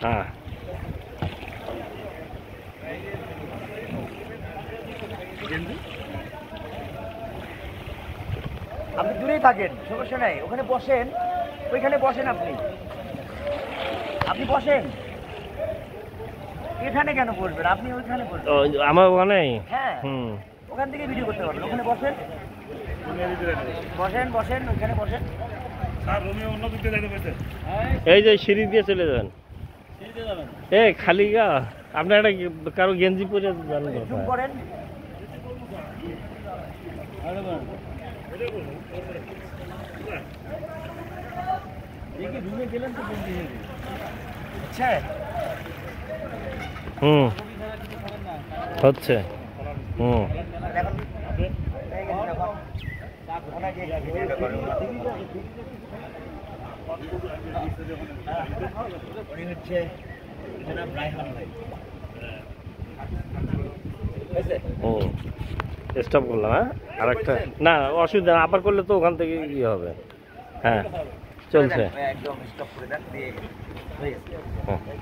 হ্যাঁ আপনি দূরেই থাকেন, সমস্যা নাই, ওখানে বসেন, ওইখানে বসেন, আপনি বসেন। এখানে কেন বসবেন? আপনি ওইখানে বসবেন। আমার ওখানে। হ্যাঁ, ওখান থেকে ভিডিও করতে পারবেন। ওখানে বসেন, বসেন বসেন, ওইখানে বসেন। এই যে সিঁড়ি দিয়ে চলে যাবেন। এই খালি গা আপনার একটা কারো গেঞ্জি পরে যান। জুম করেন। হচ্ছে স্টপ করলাম। হ্যাঁ আরেকটা না অসুবিধা না, আবার করলে তো ওখান থেকে ইয়ে হবে। হ্যাঁ চলছে। একদম স্টপ করে দেন।